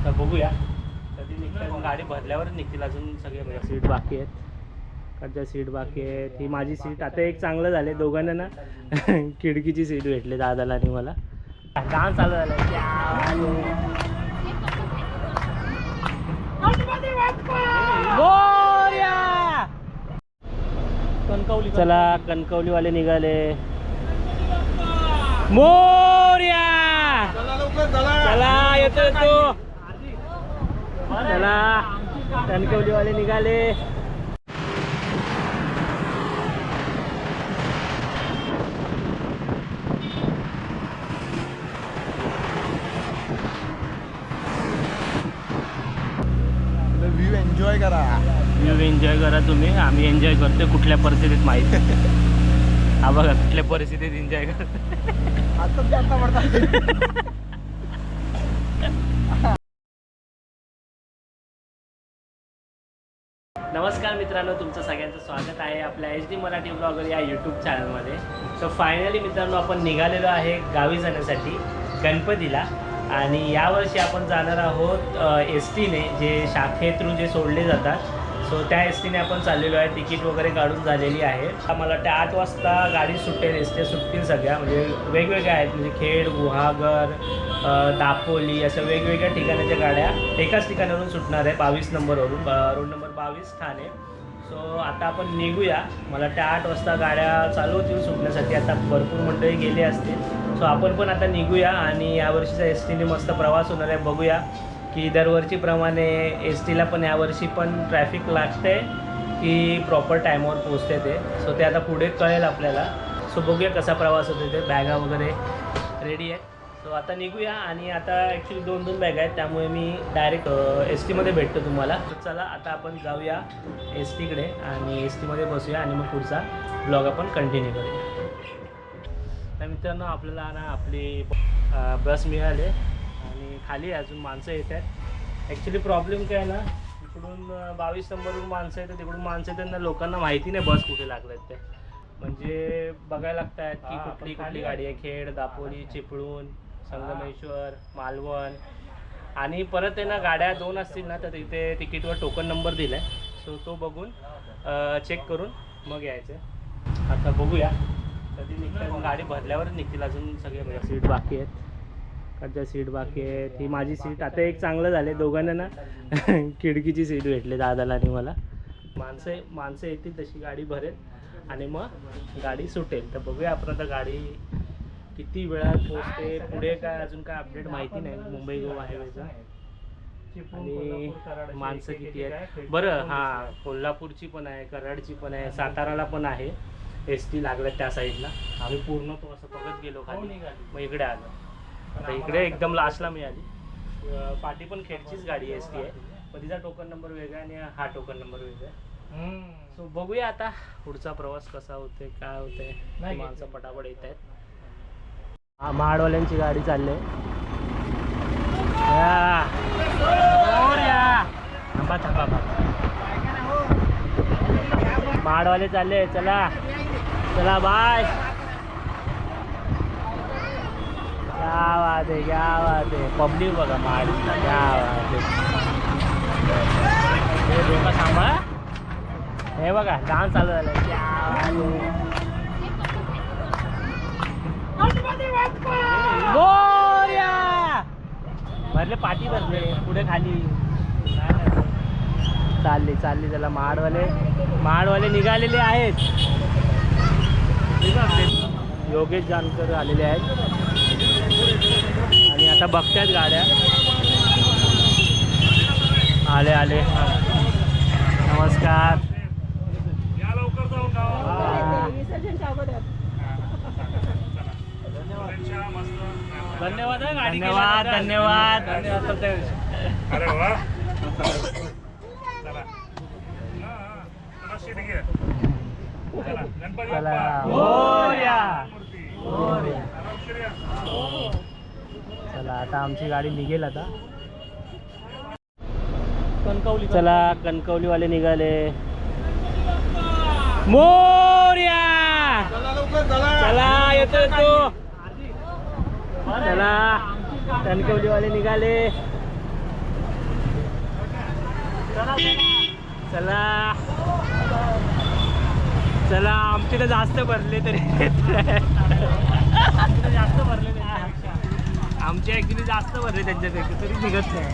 तर बघूया कधी निघतात. गाडी भरल्यावरच निघतील. अजून सगळे बघा सीट बाकी आहेत. कडच्या सीट बाकी आहेत. ही माझी सीट. आता एक चांगलं झालं दोघांना ना खिडकीची सीट भेटली दादाला आणि मला. डान्स चालू झाला. कणकवली. चला कणकवलीवाले निघाले. मोर्या चला येतो येतो. चला कणकवलीवाले निघाले. व्ह्यू एन्जॉय करा. व्ह्यू एन्जॉय करा तुम्ही. आम्ही एन्जॉय करतोय कुठल्या परिस्थितीत माहिती. हा बघा कुठल्या परिस्थितीत एन्जॉय करतो. नमस्कार मित्रांनो, तुमचं सगळ्यांचं स्वागत आहे आपल्या HD मराठी ब्लॉगर या यूट्यूब चॅनलमध्ये. सो फायनली मित्रांनो आपण निघालेलो आहे गावी जाण्यासाठी गणपतीला. आणि यावर्षी आपण जाणार आहोत एस टीने, जे शाखे थ्रू जे सोडले जातात. सो त्या एस टीने आपण चाललेलो आहे. तिकीट वगैरे काढून झालेली आहे. मला वाटतं 8 वाजता गाडी सुटेल. एस टी सुटतील सगळ्या, म्हणजे वेगवेगळ्या आहेत. म्हणजे खेड, गुहागर, दापोली अशा वेगवेगळ्या ठिकाणाच्या गाड्या एकाच ठिकाणावरून सुटणार आहे. 22 नंबरवरून, रोड नंबर 22 ठाणे. सो आता आपण निघूया. मला वाटतं 8 वाजता गाड्या चालू होतील सुटण्यासाठी. आता भरपूर मंडळी गेले असतील. सो आपण पण आता निघूया. आणि यावर्षीचा एस टीने मस्त प्रवास होणार आहे. बघूया की दरवर्षीप्रमाणे एस टीला पण यावर्षी पण ट्रॅफिक लागते की प्रॉपर टाईमवर पोचते ते. सो ते आता पुढे कळेल आपल्याला. सो बघूया कसा प्रवास होतो ते. बॅगा वगैरे रेडी आहे. सो आता निघूया. आणि आता ॲक्च्युली 2 बॅग आहेत, त्यामुळे मी डायरेक्ट एस टीमध्ये भेटतो तुम्हाला. तर चला आता आपण जाऊया एस टीकडे आणि एस टीमध्ये बसूया आणि मग पुढचा ब्लॉग आपण कंटिन्यू करूया. तर मित्रांनो आपल्याला ना आपली बस मिळाली आणि खाली अजून माणसं येत आहेत. ॲक्च्युली प्रॉब्लेम काय आहे ना, इकडून 22 नंबरवरून माणसं येतात, तिकडून माणसं येतात ना, लोकांना माहिती नाही बस कुठे लागल्यात ते. म्हणजे बघायला लागत आहेत की कुठली कुठली गाडी आहे. खेड, दापोली, चिपळूण, संगमेश्वर, मालवण. आणि परत आहे ना गाड्या 2 असतील ना, तर तिथे तिकीटवर टोकन नंबर दिला आहे. सो तो बघून चेक करून मग यायचं. आता बघूया कधी निघतात. गाडी भरल्यावरच निघतील. अजून सगळे बघा सीट बाकी आहेत. कडच्या सीट बाकी आहेत. ही माझी सीट. आता एक चांगलं झालं दोघांना ना खिडकीची सीट भेटली दादाला आणि मला. माणसं येतील तशी गाडी भरेल आणि मग गाडी सुटेल. तर बघूया आपण आता गाडी किती वेळात पोहोचते. पुढे काय अजून काय अपडेट माहिती नाही मुंबई गोवा हायवेचा. आणि माणसं किती आहेत बरं. हां, कोल्हापूरची पण आहे, कराडची पण आहे, साताराला पण आहे एस टी लागल्या त्या साईडला. आम्ही पूर्ण तो असं बघत गेलो खाली, मग इकडे आलो. आता इकडे एकदम लास्टला मिळाली. पाठी पण खेडचीच गाडी एस टी आहे, पण तिचा टोकन नंबर वेगळा आणि हा टोकन नंबर वेगळा. सो बघूया आता पुढचा प्रवास कसा होते, काय होते. माणसं पटापट येत आहेत. हा महाडवाल्यांची गाडी चालली आहे. थांबा महाडवाले चालले. चला चला बाय. क्या बात आहे, क्या बात आहे. पब्लिक बघा महाडीला. क्या बात आहे. हे डोका सांभाळा. हे बघा डान्स चालू झाला. क्या भरले, पाठी भरले. पुढे खाली चालली त्याला. महाडवाले निघालेले आहेत. योगेश जानकर आलेले आहेत आणि आता बघतायत गाड्या. आले. नमस्कार. धन्यवाद. अरे वा. चला आता आमची गाडी निघेल आता. कणकवली. चला कणकवलीवाले निघाले. मोर्या चला येतो. चला कणकवलीवाले निघाले. चला चला आमचे तर जास्त भरले तरी जास्त भरले आमचे ॲक्च्युली जास्त भरले त्यांच्यापेक्षा तरी निघत नाही.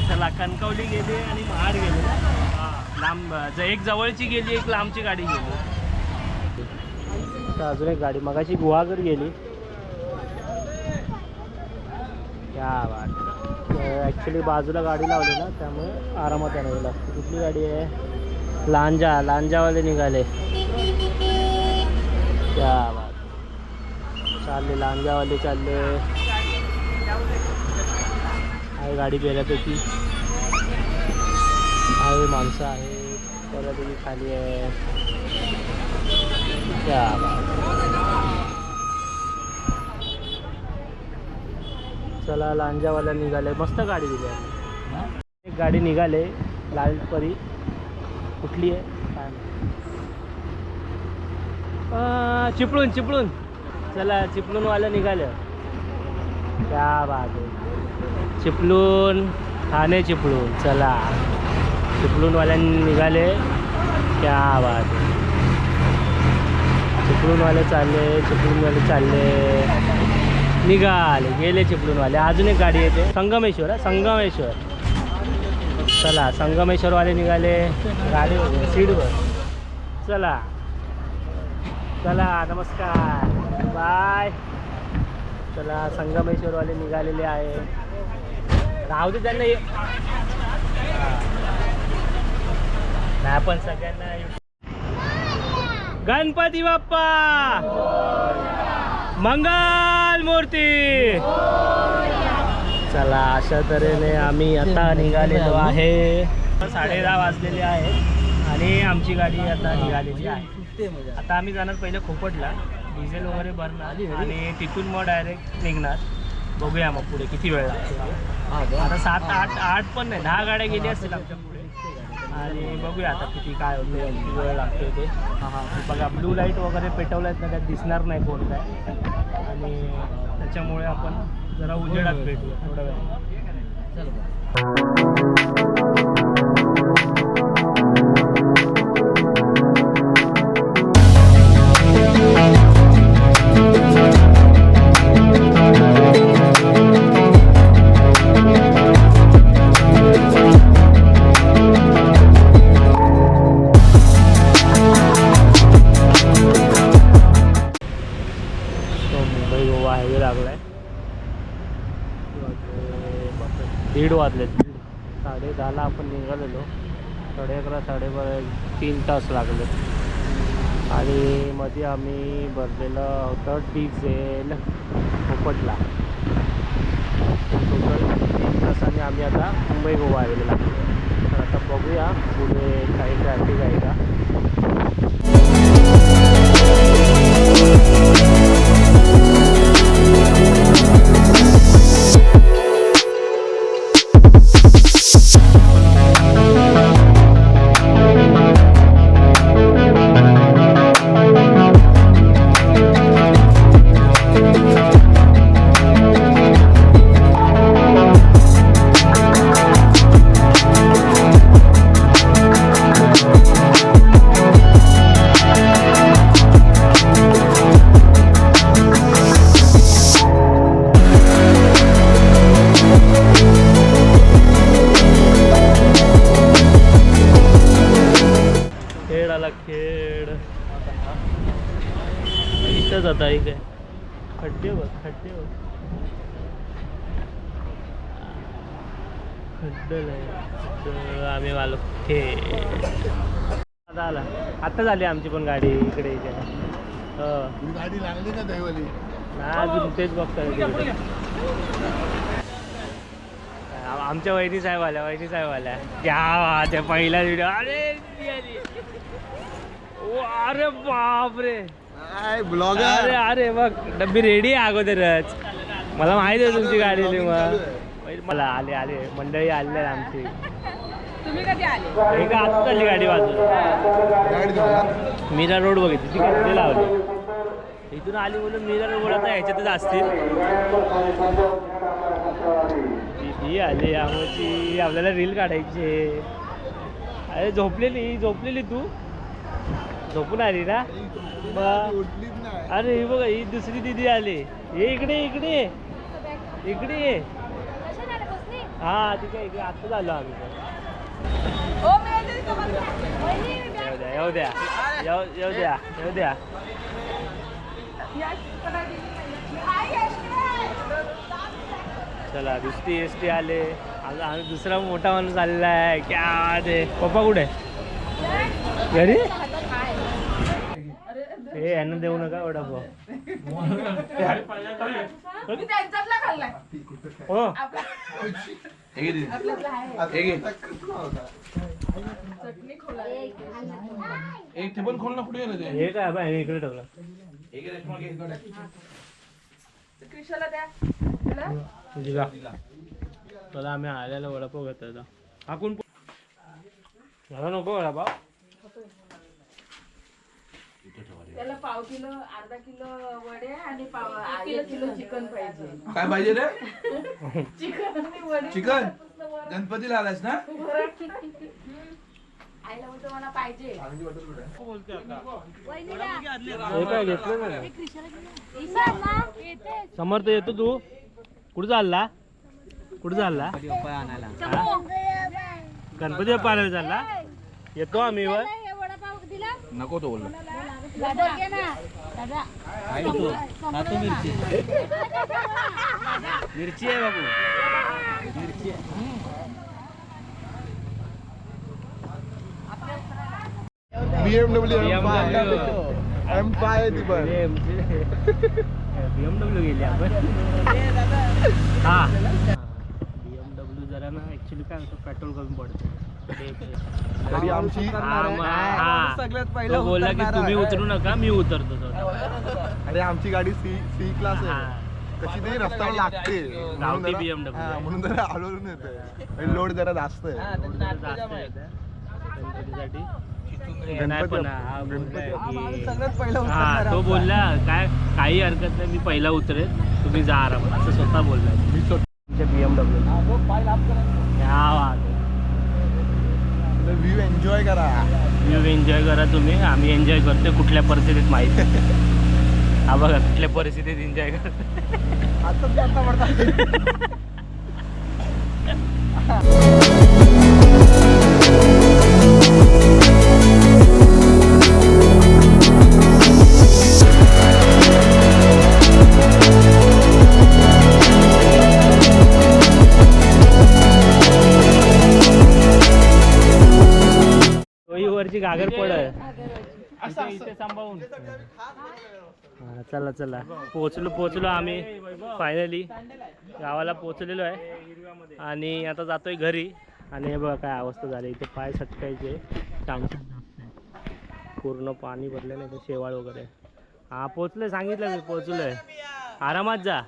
चला कणकवली गेली आणि महाड गेली. लांब एक जवळची गेली एक लांबची गाडी गेली. तर अजून एक गाडी मगाशी गुहागर गेली. क्या बात. ॲक्च्युली बाजूला गाडी लावली ना त्यामुळे आरामात आणावी लागते. कुठली गाडी आहे? लांजावाले निघाले. क्या बात. चालले लांजावाले चालले आहे. गाडी बऱ्यापैकी आहे. माणसं आहेत बऱ्यापैकी खाली आहे. क्या बात. चला लांजावाला निघाले. मस्त गाडी दिली आहे. एक गाडी निघाले लालपरी. कुठली आहे काय चिपळूण. चला चिपळूणवालं निघालं. क्या बात आहे. चिपळूण ठाणे चिपळूण. चला चिपळूणवाल्यांनी निघाले. क्या बात आहे. चिपळूणवाले चालले निघाले गेले चिपळूणवाले. अजून एक गाडी येते संगमेश्वर. चला संगमेश्वरवाले निघाले गाडी सीडवर. चला नमस्कार बाय. चला संगमेश्वरवाले निघालेले आहे. राहू दे त्यांना. नाही आपण सगळ्यांना गणपती बाप्पा मंगल मूर्ती. चला अशा तऱ्हेने आम्ही आता निघालेलो आहे. 10:30 वाजलेले आहेत आणि आमची गाडी आता निघालेली आहे. आता आम्ही जाणार पहिले खोपटला डिझेल वगैरे भरणार आणि तिथून मग डायरेक्ट निघणार. बघूया मग पुढे किती वेळ लागतो. आता 7, 8 पण नाही 10 गाड्या गेल्या असतील आमच्या पुढे आणि बघूया आता किती काय होते किती वेळ लागतो ते. बघा ब्लू लाईट वगैरे पेटवलं आहेत ना त्यात दिसणार नाही कोण काय आणि त्याच्यामुळे आपण जरा उजेडात भेटू थोड्या वेळ. मुंबई गोवा हायवे लागलाय. 1:30 वाजले. 10:30ला आपण निघालेलो. 11:30 3:30 3 तास लागले आणि मध्ये आम्ही भरलेलं होतं डिझेल खोपटला. टोटल 3 तासाने आम्ही आता मुंबई गोवा हायवेला लागलो. तर आता बघूया पुढे काही ट्रॅफिक आहे का. खेड इथंच आता एक आहे. खड्डे बघ खड्डे आम्ही आलो आता आला. आत्ता झाली आमची पण गाडी इकडे गाडी लागली का दैवली. अजून तेच बघताय. आमच्या वहिनी साहेब आल्या क्या त्या पहिला व्हिडिओ. अरे बापरे ब्लॉगर. अरे बघ डब्बी रेडी आहे अगोदरच. मला माहिती आहे तुमची गाडी. मग मला आले मंडळी आले आमची. तुम्ही कधी आले? एक आता चालली गाडी बाजूला. मीरा रोड बघितली ती किती लावली. इथून आली म्हणून मीरा रोड आता ह्याच्यातच असतील. दिदी आली आमची. आपल्याला रील काढायची. अरे झोपलेली तू झोपून आली ना उठलीच नाही. अरे ही बघा ही दुसरी दीदी आली ये इकडे ये हा ठीक आहे इकडे आता झालो आम्ही ओ मी येते तुम्हाला. वहिनी, मी येऊ द्या यश कडे गेली. हाय यश. चला दुसरी एस टी आले आणि दुसरा मोठा माणूस आलेला आहे क्या ते पप्पा कुठे घरी हे यांना देऊ नका वडापाव मी त्यांच्यातला खाल्लाय. हो चटणी खोला. एक टेबल खोल ना कुठे गेलं ते हे काय बा हे इकडे ठेवलं क्रिशाला द्या. त्याला? दिला चला आम्ही आल्याला वडापाव घेतो आता हाकून मला नको वडापाव त्याला पाव किलो अर्धा किलो वडे आणि एक किलो चिकन पाहिजे. काय पाहिजे रे चिकन आणि वडे. चिकन गणपतीला आलास ना आईला बोलतो मला पाहिजे. हे काय घेतलं ना समर्थ येतो तू कुठं चालला हा? गणपती बाप्पा आणायला चालला येतो आम्ही वर नको तो बोललो मिरची आहे बाबू मिरची BMW M5 आहे ती पण. BMW गेली आपण हा BMW जरा ना ऍक्च्युली काय होतं पेट्रोल कमी पडतं तरी आमची तो बोलला की तुम्ही उतरू नका मी उतरतो अरे आमची गाडी सी क्लास आहे कशी तरी रस्त्यावर लागते म्हणून गावठी जरा- BMW. हा, म्हणून जरा हळूहळू येते लोड जरा जास्त आहे गणपतीसाठी नाही गणपती- पण हा बोललाय की सगळ्यात पहिला हा तो बोलला काय काही हरकत नाही मी पहिला उतरेल तुम्ही जा आरामात असं स्वतः बोललाय मी तुमच्या BMW व्ह्यू एन्जॉय करा. व्ह्यू एन्जॉय करा तुम्ही आम्ही एन्जॉय करतो कुठल्या परिस्थितीत माहिती हा बघा कुठल्या परिस्थितीत एन्जॉय करतो आता जाता पडता वरची घागर पड इथे सांभाळून हा, चला पोचलो आम्ही फायनली गावाला पोचलेलो आहे आणि आता जातोय घरी आणि हे बघा काय अवस्था झाली इथे पाय सटकायचे चांगलं पूर्ण पाणी भरले नाही तर शेवाळ वगैरे हा पोचलोय सांगितलं मी पोचलोय आरामात जा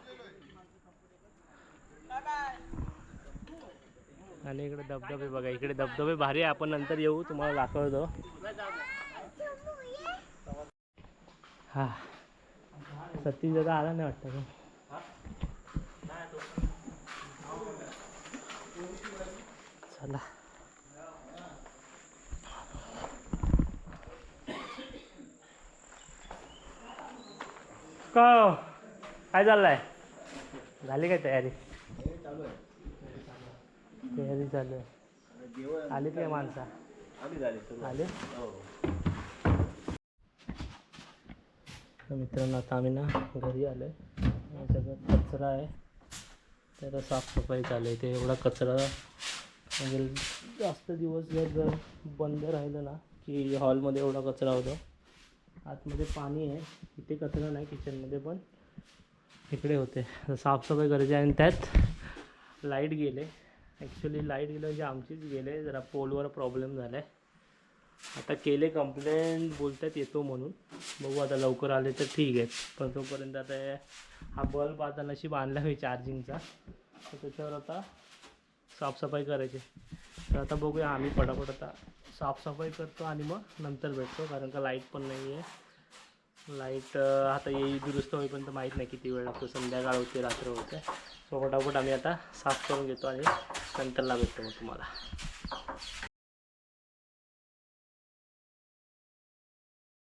आणि इकडे धबधबे बघा इकडे धबधबे भारी आहे आपण नंतर येऊ तुम्हाला दाखवतो हा सतीश दादा आला नाही वाटतं चला का काय चाललंय झाली काय तयारी चालू आहे आले काय माणसा आले मित्रांनो आता आम्ही ना घरी आलो आहे सगळं कचरा आहे त्याला साफसफाई चालू आहे ते एवढा कचरा म्हणजे जास्त दिवस जर बंद राहिलं ना की हॉलमध्ये एवढा कचरा होतो आतमध्ये पाणी आहे इथे कचरा नाही किचनमध्ये पण इकडे होते साफसफाई करायची आणि त्यात लाईट गेले ॲक्च्युली लाईट गेलं म्हणजे आमचीच गेले जरा पोलवर प्रॉब्लेम झाला आहे आता केले कंप्लेंट बोलतात येतो म्हणून बघू आता लवकर आले तर ठीक आहे पण तोपर्यंत आता हा बल्ब आता नशीब आणला मी चार्जिंगचा तर त्याच्यावर आता साफसफाई करायची तर आता बघूया आम्ही पटापट आता साफसफाई करतो आणि मग नंतर भेटतो कारण का लाईट पण नाही आहे लाईट आता येई दुरुस्त होईपर्यंत माहीत नाही किती वेळ लागतो संध्याकाळ होते रात्र होते सो फटाफट आम्ही आता साफ करून घेतो आणि नंतरला भेटतो मग तुम्हाला